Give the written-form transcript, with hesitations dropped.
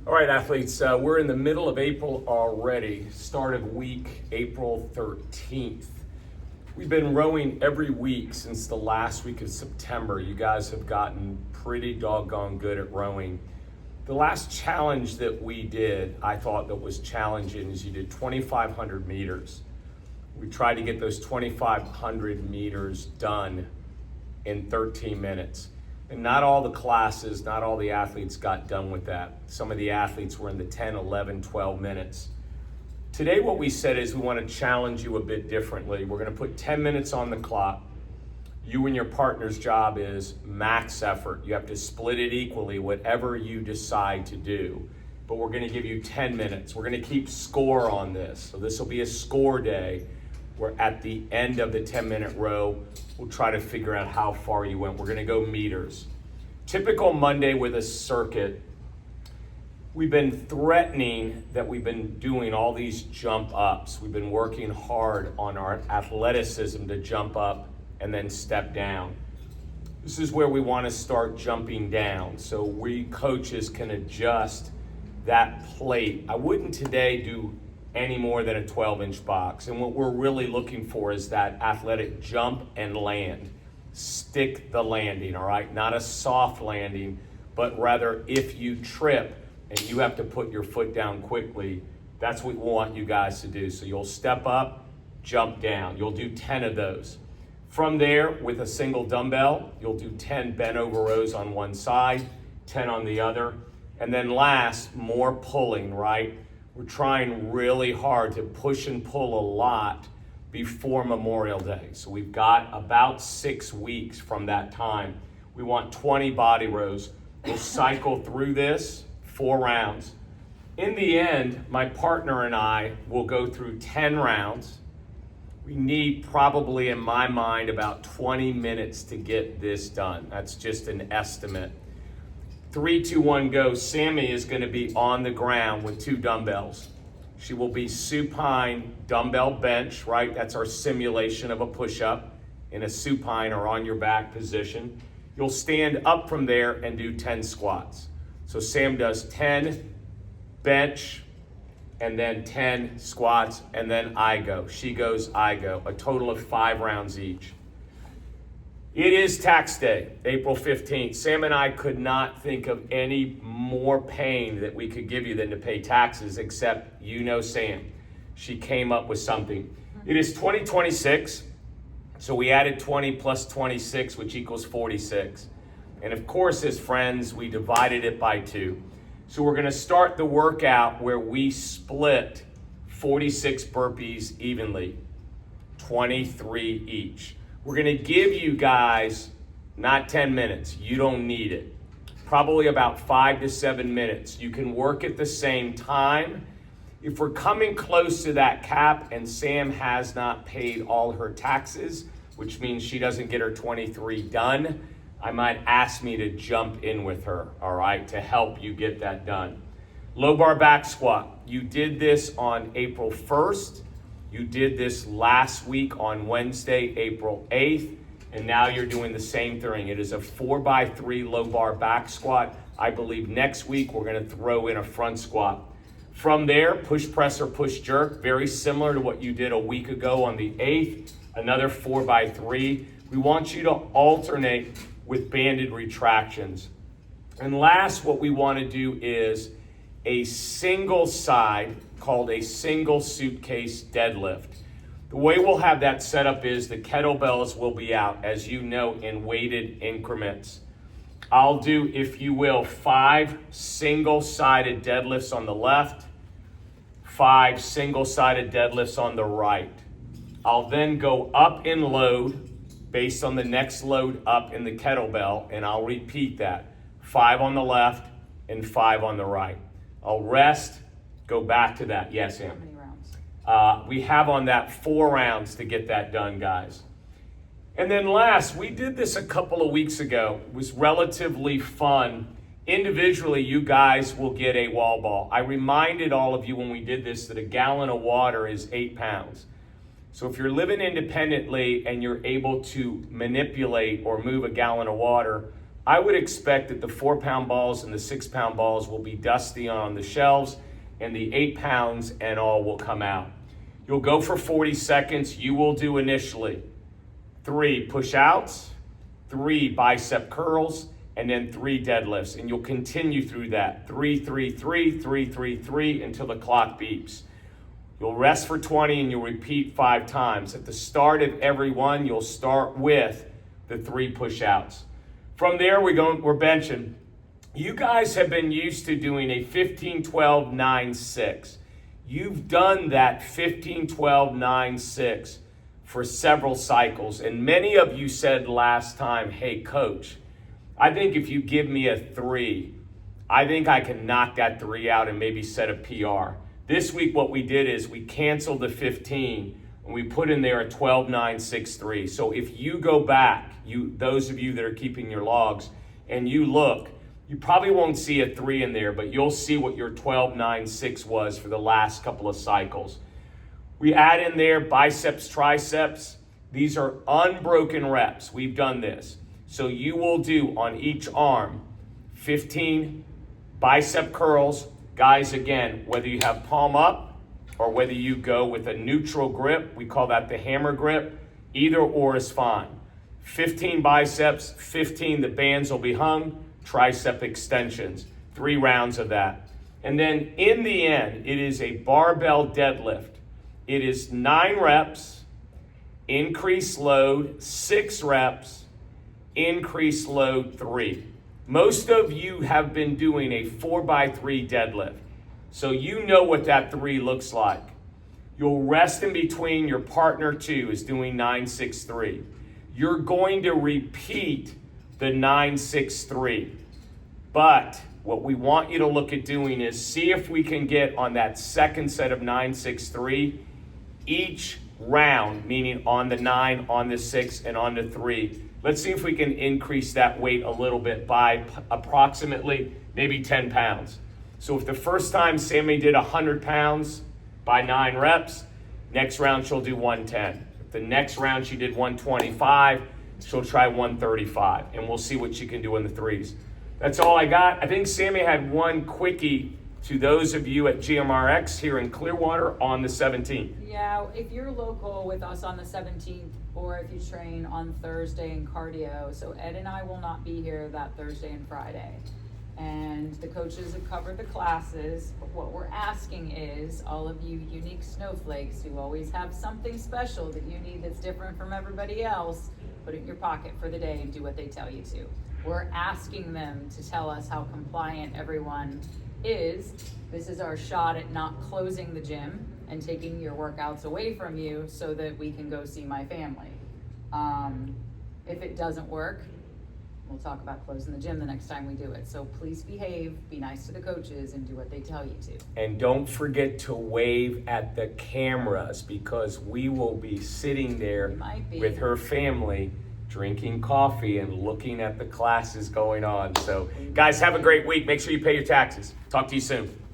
All right, athletes, we're in the middle of April already, start of week, April 13th. We've been rowing every week since the last week of September. You guys have gotten pretty doggone good at rowing. The last challenge that we did, I thought that was challenging, is you did 2,500 meters. We tried to get those 2,500 meters done in 13 minutes. And not all the classes, not all the athletes got done with that. Some of the athletes were in the 10, 11, 12 minutes. Today what we said is we want to challenge you a bit differently. We're going to put 10 minutes on the clock. You and your partner's job is max effort. You have to split it equally, whatever you decide to do. But we're going to give you 10 minutes. We're going to keep score on this. So this will be a score day where at the end of the 10-minute row, we'll try to figure out how far you went. We're going to go meters. Typical Monday with a circuit, we've been threatening that we've been doing all these jump ups. We've been working hard on our athleticism to jump up and then step down. This is where we want to start jumping down so we coaches can adjust that plate. I wouldn't today do any more than a 12-inch box. And what we're really looking for is that athletic jump and land. Stick the landing, all right? Not a soft landing, but rather if you trip and you have to put your foot down quickly, that's what we want you guys to do. So you'll step up, jump down. You'll do 10 of those. From there, with a single dumbbell, you'll do 10 bent over rows on one side, 10 on the other. And then last, more pulling, right? We're trying really hard to push and pull a lot before Memorial Day. So we've got about 6 weeks from that time. We want 20 body rows. We'll cycle through this 4 rounds. In the end, my partner and I will go through 10 rounds. We need probably, in my mind, about 20 minutes to get this done. That's just an estimate. 3, 2, 1, go. Sammy is going to be on the ground with 2 dumbbells. She will be supine dumbbell bench, right? That's our simulation of a push-up in a supine or on your back position. You'll stand up from there and do 10 squats. So Sam does 10 bench and then 10 squats, and then I go. She goes, I go. A total of 5 rounds each. It is tax day, April 15th. Sam and I could not think of any more pain that we could give you than to pay taxes, except you know Sam. She came up with something. It is 2026, so we added 20 plus 26, which equals 46. And of course, as friends, we divided it by 2. So we're gonna start the workout where we split 46 burpees evenly, 23 each. We're gonna give you guys not 10 minutes, you don't need it. Probably about 5 to 7 minutes. You can work at the same time. If we're coming close to that cap and Sam has not paid all her taxes, which means she doesn't get her 23 done, I might ask me to jump in with her, all right, to help you get that done. Low bar back squat. You did this on April 1st. You did this last week on Wednesday, April 8th, and now you're doing the same thing. It is a 4x3 low bar back squat. I believe next week we're gonna throw in a front squat. From there, push press or push jerk, very similar to what you did a week ago on the 8th, another 4x3. We want you to alternate with banded retractions. And last, what we wanna do is a single side called a single suitcase deadlift. The way we'll have that set up is the kettlebells will be out, as you know, in weighted increments. I'll do, if you will, 5 single-sided deadlifts on the left, 5 single-sided deadlifts on the right. I'll then go up in load based on the next load up in the kettlebell, and I'll repeat that. 5 on the left and 5 on the right. I'll rest, go back to that. Yes, Sam? How many rounds? We have on that 4 rounds to get that done, guys. And then last, we did this a couple of weeks ago. It was relatively fun. Individually, you guys will get a wall ball. I reminded all of you when we did this that a gallon of water is 8 pounds. So if you're living independently and you're able to manipulate or move a gallon of water, I would expect that the 4-pound balls and the 6-pound balls will be dusty on the shelves, and the 8 pounds and all will come out. You'll go for 40 seconds. You will do initially 3 push-outs, 3 bicep curls, and then 3 deadlifts. And you'll continue through that. 3, 3, 3, 3, 3, 3 until the clock beeps. You'll rest for 20 and you'll repeat 5 times. At the start of every one, you'll start with the 3 push-outs. From there, we're benching. You guys have been used to doing a 15-12-9-6. You've done that 15-12-9-6 for several cycles. And many of you said last time, hey, coach, I think if you give me a 3, I think I can knock that 3 out and maybe set a PR. This week, what we did is we canceled the 15 and we put in there a 12-9-6-3. So if you go back, those of you that are keeping your logs, and you look, you probably won't see a 3 in there, but you'll see what your 12-9-6 was for the last couple of cycles. We add in there biceps, triceps. These are unbroken reps. We've done this. So you will do on each arm 15 bicep curls. Guys, again, whether you have palm up or whether you go with a neutral grip, we call that the hammer grip, either or is fine. 15 biceps, 15 the bands will be hung, tricep extensions, 3 rounds of that. And then in the end, it is a barbell deadlift. It is 9 reps, increased load, 6 reps, increased load 3. Most of you have been doing a 4x3 deadlift. So you know what that 3 looks like. You'll rest in between. Your partner 2 is doing 9-6-3. You're going to repeat the 9-6-3. But what we want you to look at doing is see if we can get on that second set of 9-6-3 each round, meaning on the 9, on the 6, and on the 3. Let's see if we can increase that weight a little bit by approximately maybe 10 pounds. So if the first time Sammy did 100 pounds by 9 reps, next round she'll do 110. If the next round she did 125, she'll try 135, and we'll see what she can do in the 3s. That's all I got. I think Sammy had one quickie to those of you at GMRX here in Clearwater on the 17th. Yeah, if you're local with us on the 17th, or if you train on Thursday in cardio, so Ed and I will not be here that Thursday and Friday. And the coaches have covered the classes, but what we're asking is all of you unique snowflakes who always have something special that you need that's different from everybody else, put it in your pocket for the day and do what they tell you to. We're asking them to tell us how compliant everyone is. This is our shot at not closing the gym and taking your workouts away from you so that we can go see my family. If it doesn't work, we'll talk about closing the gym the next time we do it. So please behave, be nice to the coaches, and do what they tell you to. And don't forget to wave at the cameras, because we will be sitting there with her family drinking coffee and looking at the classes going on. So guys, have a great week. Make sure you pay your taxes. Talk to you soon.